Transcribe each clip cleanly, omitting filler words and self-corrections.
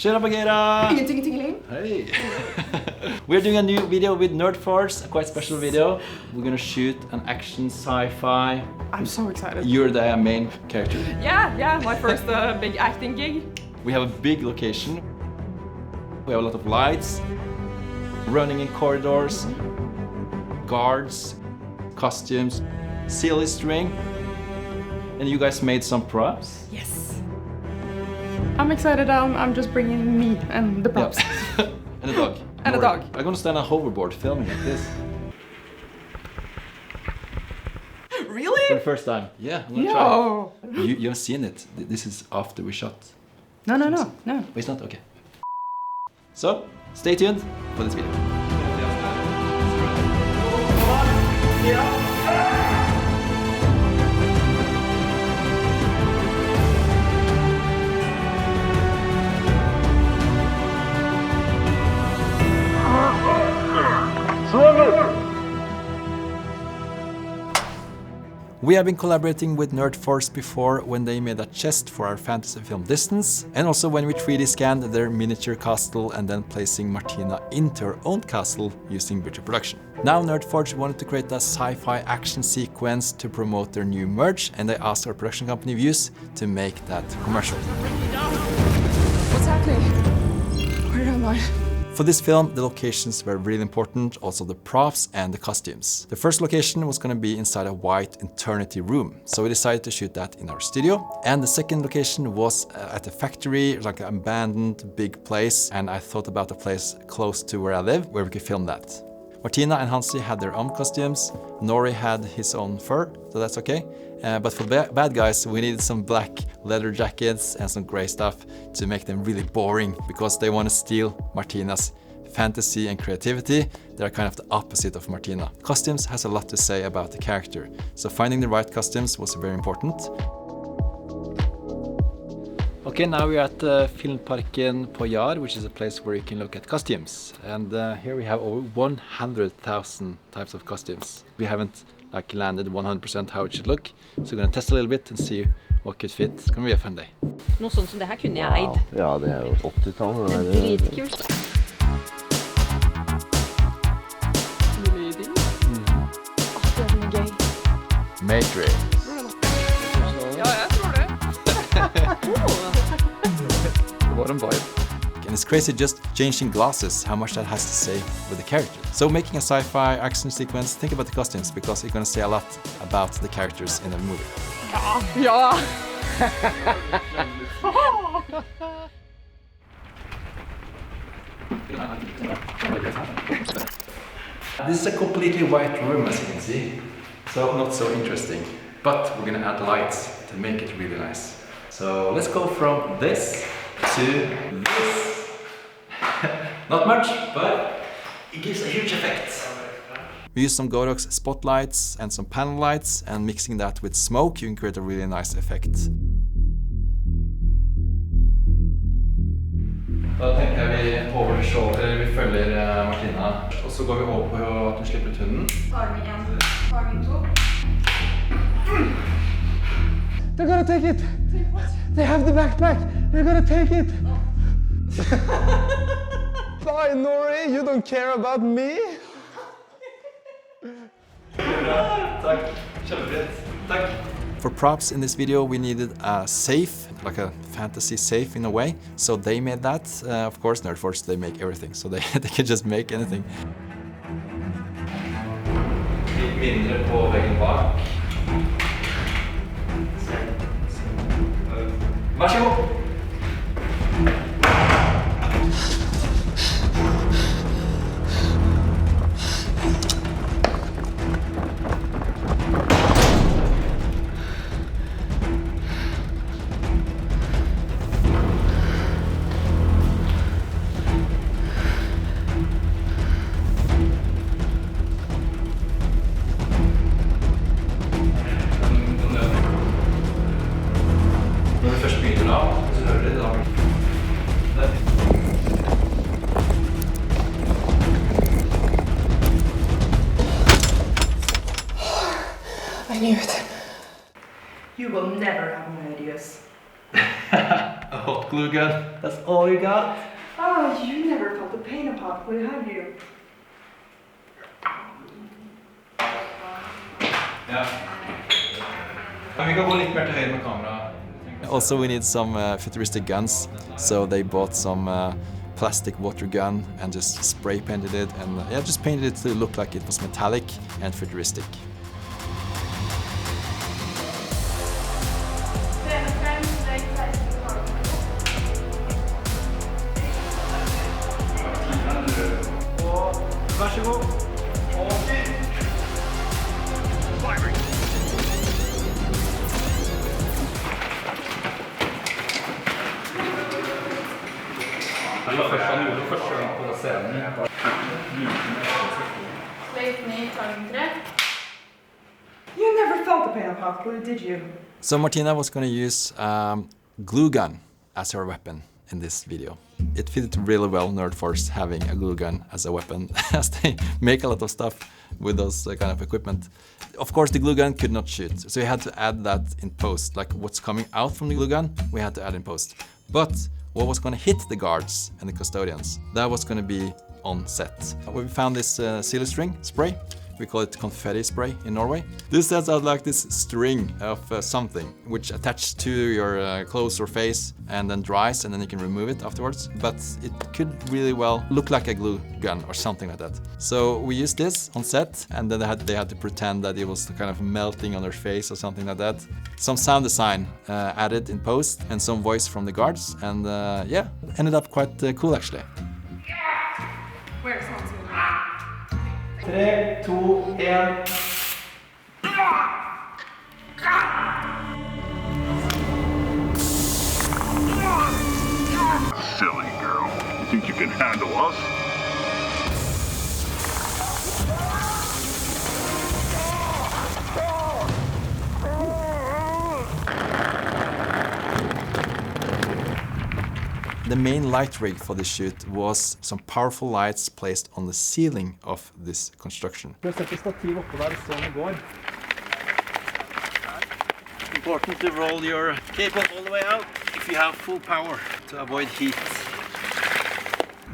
Hey! We're doing a new video with Nerdforge, a quite special video. We're gonna shoot an action sci-fi. I'm so excited. You're the main character. Yeah, my first big acting gig. We have a big location. We have a lot of lights, running in corridors, guards, costumes, silly string. And you guys made some props? Yes. I'm excited. I'm just bringing me and the props. Yeah. And a dog. And a dog. I'm gonna stand on a hoverboard filming like this. Really? For the first time. Yeah, I'm gonna try. You have seen it. This is after we shot. No. It's not? Okay. So, stay tuned for this video. We have been collaborating with Nerdforge before when they made a chest for our fantasy film Distance, and also when we 3D scanned their miniature castle and then placing Martina into her own castle using virtual production. Now Nerdforge wanted to create a sci-fi action sequence to promote their new merch, and they asked our production company VJUS to make that commercial. What's happening? Where am I? For this film, the locations were really important, also the props and the costumes. The first location was going to be inside a white eternity room, so we decided to shoot that in our studio. And the second location was at a factory, like an abandoned big place, and I thought about a place close to where I live, where we could film that. Martina and Hansi had their own costumes, Nori had his own fur, so that's okay. But for bad guys, we needed some black leather jackets and some gray stuff to make them really boring, because they want to steal Martina's fantasy and creativity. They're kind of the opposite of Martina. Costumes has a lot to say about the character, so finding the right costumes was very important. Okay, now we're at Filmparken på Jar, which is a place where you can look at costumes. And here we have over 100,000 types of costumes. We haven't landed 100% how it should look, so we're gonna test a little bit and see what could fit. It's gonna be a fun day. Noe sånt som det her kunne jeg eid. Ja, det er jo 80-tallet. Det er dritkult. Det er noe gøy. Matrix. Ja, jeg tror det. Det var en vibe. And it's crazy just changing glasses, how much that has to say with the character. So making a sci-fi action sequence, think about the costumes, because you're gonna say a lot about the characters in the movie. Ja. This is a completely white room, as you can see, so not so interesting. But we're gonna add lights to make it really nice. So let's go from this to this. Not much, but it gives a huge effect. We use some Godox spotlights and some panel lights, and mixing that with smoke, you can create a really nice effect. Da tenker jeg vi overshåler, vi følger Martina, og så går vi over på at hun slipper ut hunden. Farming 1, farming 2. They're gonna take it! Take what? They have the backpack! They're gonna take it! Bye, Nori! You don't care about me? Takk. Kjempefint. Takk. For props in this video, we needed a safe, like a fantasy safe in a way. So they made that. Of course, Nerdforge, they make everything, so they can just make anything. Litt mindre på veggen bak. Vær så god! Når vi først begynner da, så hører dere det da. Der. I knew it. You will never have my ideas. A hot hot glue gun. That's all you got? Oh, you never felt the pain of hot glue, have you? Also, we need some futuristic guns, so they bought some plastic water gun and just spray painted it, and yeah, just painted it to look like it was metallic and futuristic. Varsågod. You never felt the pain of hot glue, did you? So Martina was going to use glue gun as her weapon in this video. It fitted really well, Nerdforge having a glue gun as a weapon, as they make a lot of stuff with those kind of equipment. Of course, the glue gun could not shoot, so we had to add that in post. Like what's coming out from the glue gun, we had to add in post. But what was going to hit the guards and the custodians, that was going to be on set. We found this seal string spray. We call it confetti spray in Norway. This sets out like this string of something which attaches to your clothes or face and then dries, and then you can remove it afterwards. But it could really well look like a glue gun or something like that. So we used this on set, and then they had to pretend that it was kind of melting on their face or something like that. Some sound design added in post and some voice from the guards, and yeah, ended up quite cool actually. Where's Hansi? 3, 2, 1. Silly girl. You think you can handle us? The main light rig for this shoot was some powerful lights placed on the ceiling of this construction. Important to roll your cable all the way out if you have full power to avoid heat.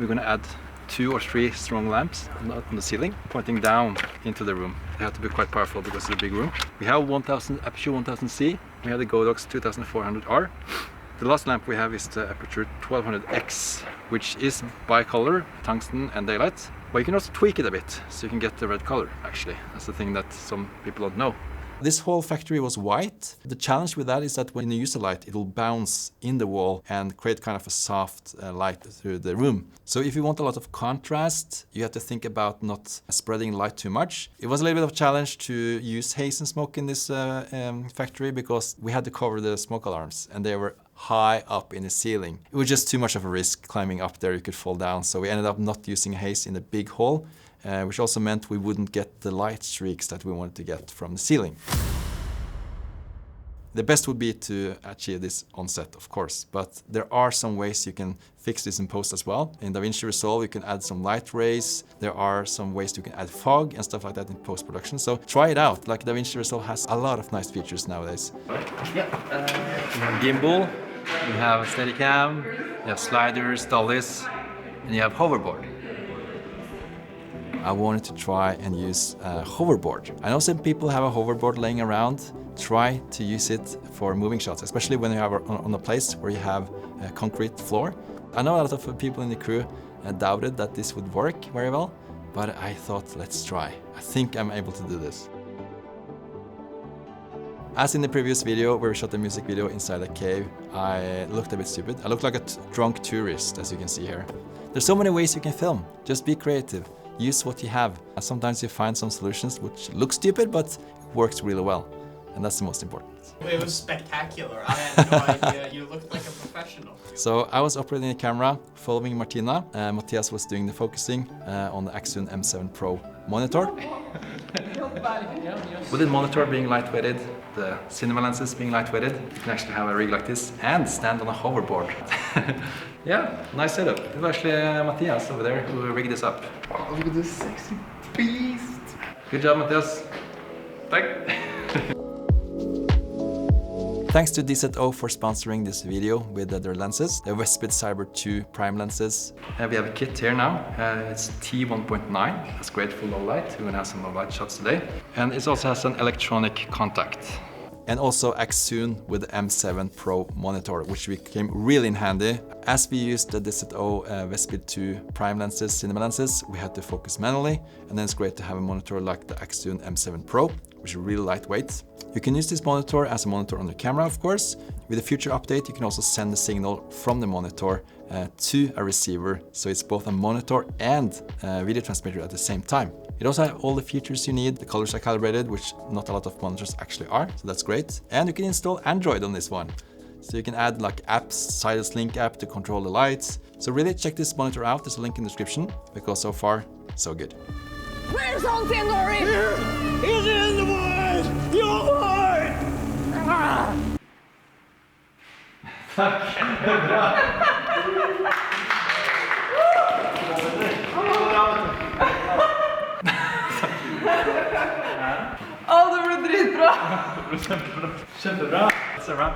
We're going to add 2 or 3 strong lamps on the ceiling, pointing down into the room. They have to be quite powerful because it's a big room. We have 1000 Aperture 1000C. We have the Godox 2400R. The last lamp we have is the Aperture 1200X, which is bicolor, tungsten and daylight. But you can also tweak it a bit, so you can get the red color, actually. That's the thing that some people don't know. This whole factory was white. The challenge with that is that when you use the light, it will bounce in the wall and create kind of a soft light through the room. So if you want a lot of contrast, you have to think about not spreading light too much. It was a little bit of a challenge to use haze and smoke in this factory because we had to cover the smoke alarms and they were high up in the ceiling. It was just too much of a risk climbing up there, you could fall down. So we ended up not using haze in the big hall, which also meant we wouldn't get the light streaks that we wanted to get from the ceiling. The best would be to achieve this on set, of course, but there are some ways you can fix this in post as well. In DaVinci Resolve, you can add some light rays. There are some ways you can add fog and stuff like that in post-production. So try it out. Like DaVinci Resolve has a lot of nice features nowadays. Yeah. You have gimbal, you have Steadicam, you have sliders, dollies, and you have hoverboard. I wanted to try and use a hoverboard. I know some people have a hoverboard laying around. Try to use it for moving shots, especially when you have on a place where you have a concrete floor. I know a lot of people in the crew doubted that this would work very well, but I thought, let's try. I think I'm able to do this. As in the previous video where we shot the music video inside a cave, I looked a bit stupid. I looked like a drunk tourist, as you can see here. There's so many ways you can film. Just be creative. Use what you have. Sometimes you find some solutions which look stupid, but it works really well. And that's the most important. It was spectacular. I had no idea. You looked like a professional. So I was operating the camera, following Martina. Mathias was doing the focusing on the Axon M7 Pro monitor. With the monitor being lightweighted, the cinema lenses being lightweighted, you can actually have a rig like this and stand on a hoverboard. Yeah, nice setup. It was actually Mathias over there who rigged this up. Oh, look at this sexy beast. Good job, Mathias. Thank. Thanks to DZO for sponsoring this video with their lenses, the Vespid2 prime lenses. We have a kit here now. It's T1.9. It's great for low light. We're gonna have some low light shots today. And it also has an electronic contact. And also acts soon with the M7 Pro monitor, which became really in handy. As we used the DZO Vespid2 prime lenses, cinema lenses, we had to focus manually, and then it's great to have a monitor like the Axoon M7 Pro, which is really lightweight. You can use this monitor as a monitor on the camera, of course. With a future update, you can also send the signal from the monitor to a receiver, so it's both a monitor and a video transmitter at the same time. It also has all the features you need. The colors are calibrated, which not a lot of monitors actually are, so that's great. And you can install Android on this one. So you can add like apps, Sidus Link app to control the lights. So really check this monitor out. There's a link in the description, because so far, so good. Where's Hansi and Nori? Here! He's in the woods! You're right! Det ble dritbra! Kjempebra. Se bra.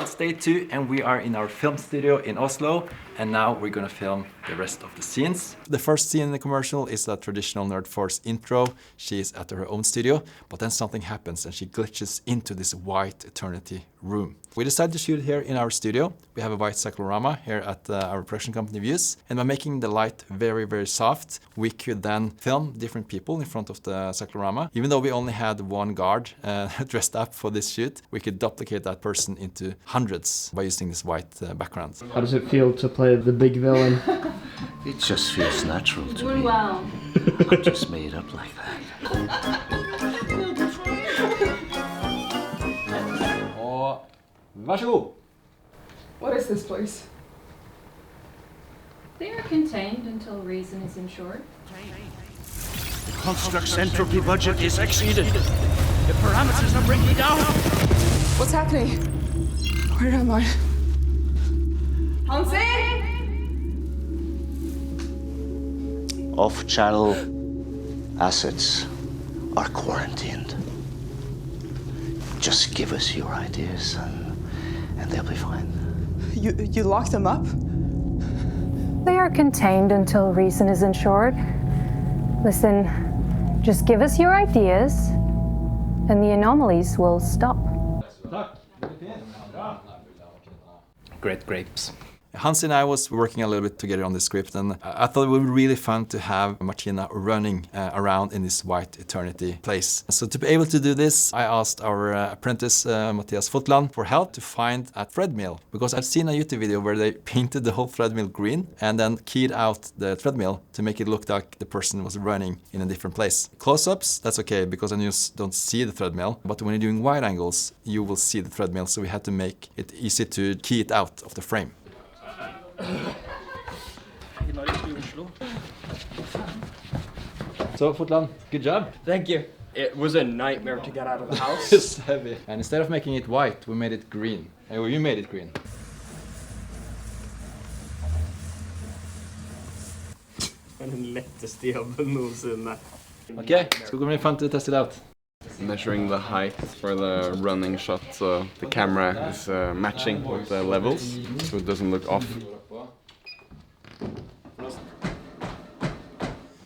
It's day 2 and we are in our film studio in Oslo, and now we're gonna film the rest of the scenes. The first scene in the commercial is a traditional Nerdforge intro. She is at her own studio, but then something happens and she glitches into this white eternity room. We decided to shoot here in our studio. We have a white cyclorama here at our production company VJUS, and by making the light very, very soft, we could then film different people in front of the cyclorama. Even though we only had one guard dressed up for this shoot, we could duplicate that person into hundreds by using this white background. How does it feel to play the big villain? It just feels natural to me. Wow. I'm just made up like that. Vær så god. What is this place? They are contained until reason is ensured. The construct's entropy budget is exceeded. The parameters are breaking down. What's happening? Where am I? Hansi! Off-channel assets are quarantined. Just give us your ideas and they'll be fine. You locked them up? They are contained until reason is ensured. Listen, just give us your ideas and the anomalies will stop. Great grapes. Hansi and I was working a little bit together on this script, and I thought it would be really fun to have Martina running around in this white eternity place. So to be able to do this, I asked our apprentice Mathias Fottland for help to find a treadmill, because I've seen a YouTube video where they painted the whole treadmill green and then keyed out the treadmill to make it look like the person was running in a different place. Close-ups, that's okay, because then you don't see the treadmill, but when you're doing wide angles, you will see the treadmill, so we had to make it easy to key it out of the frame. So Fottland, good job. Thank you. It was a nightmare to get out of the house. It's heavy. And instead of making it white, we made it green. Oh, you made it green. Den letteste jobben noensinne. Okay, it's going to be fun to test it out. Measuring the height for the running shot, so the camera is matching with the levels, so it doesn't look off.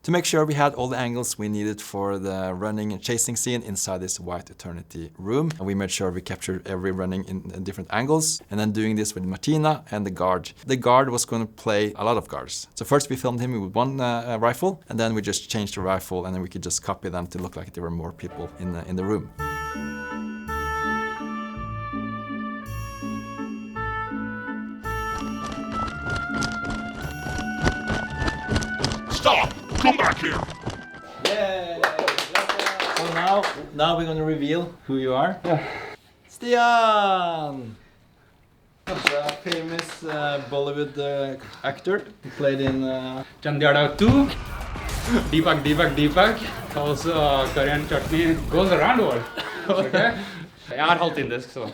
To make sure we had all the angles we needed for the running and chasing scene inside this white eternity room, and we made sure we captured every running in different angles, and then doing this with Martina and the guard. The guard was going to play a lot of guards. So first we filmed him with one rifle, and then we just changed the rifle, and then we could just copy them to look like there were more people in the room. Stop! Come back here! Yay! So now we're going to reveal who you are. Stian! A famous Bollywood actor. He played in Chandyada 2. Deepak. Also Korean chutney goes around world. Okay? Jeg har halvt indisk, så.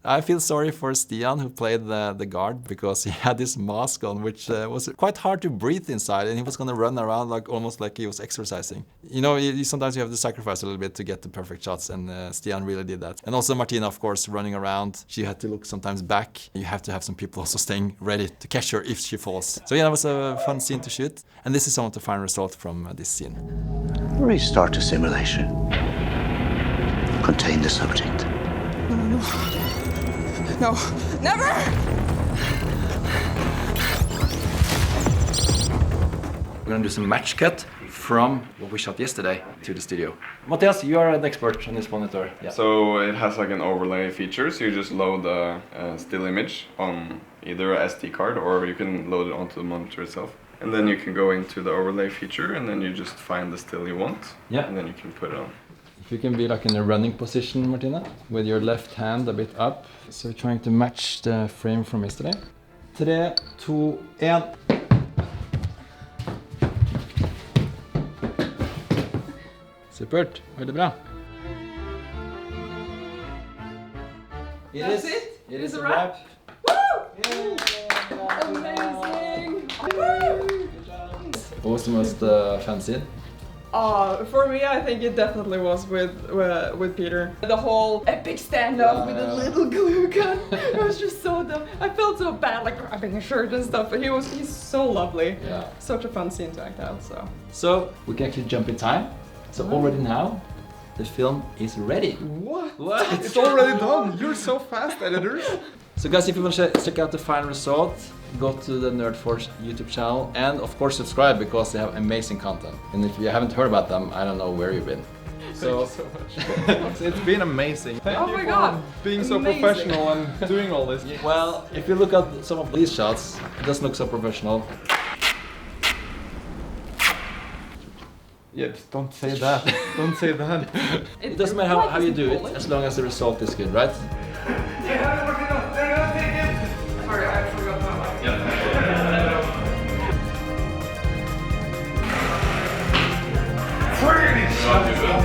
I feel sorry for Stian, who played the guard, because he had this mask on, which was quite hard to breathe inside, and he was gonna run around like almost like he was exercising. You know, sometimes you have to sacrifice a little bit to get the perfect shots, and Stian really did that. And also Martina, of course, running around. She had to look sometimes back. You have to have some people also staying ready to catch her if she falls. So yeah, that was a fun scene to shoot. And this is some of the final result from this scene. Restart the simulation. Contain the subject. No, never! We're gonna do some match cut from what we shot yesterday to the studio. Mathias, you are an expert on this monitor. Yeah. So it has like an overlay feature, so you just load a still image on either a SD card or you can load it onto the monitor itself. And then you can go into the overlay feature and then you just find the still you want. Yeah. And then you can put it on. If you can be like in a running position, Martina, with your left hand a bit up. So trying to match the frame from yesterday. 3, 2, 1. Supert, veldig bra. That's it? It is a wrap. wrap. Woo! Amazing! What was the most fun scene? For me, I think it definitely was with Peter. The whole epic stand-up with a little glue gun. It was just so dumb. I felt so bad, like grabbing a shirt and stuff. But he's so lovely. Yeah. Such a fun scene to act out. So we can actually jump in time. So already now, the film is ready. What? It's already done. You're so fast, editors. So guys, if you want to check out the final result, go to the Nerdforge YouTube channel and of course subscribe, because they have amazing content. And if you haven't heard about them, I don't know where you've been. So, Thank you so much. It's been amazing. Thank you my for God. being so Amazing. professional and doing all this. Well, if you look at some of these shots, it doesn't look so professional. Yeah, just don't say that. Don't say that. It doesn't matter how you do it, as long as the result is good, right? Sorry, I forgot my mic. Freeze!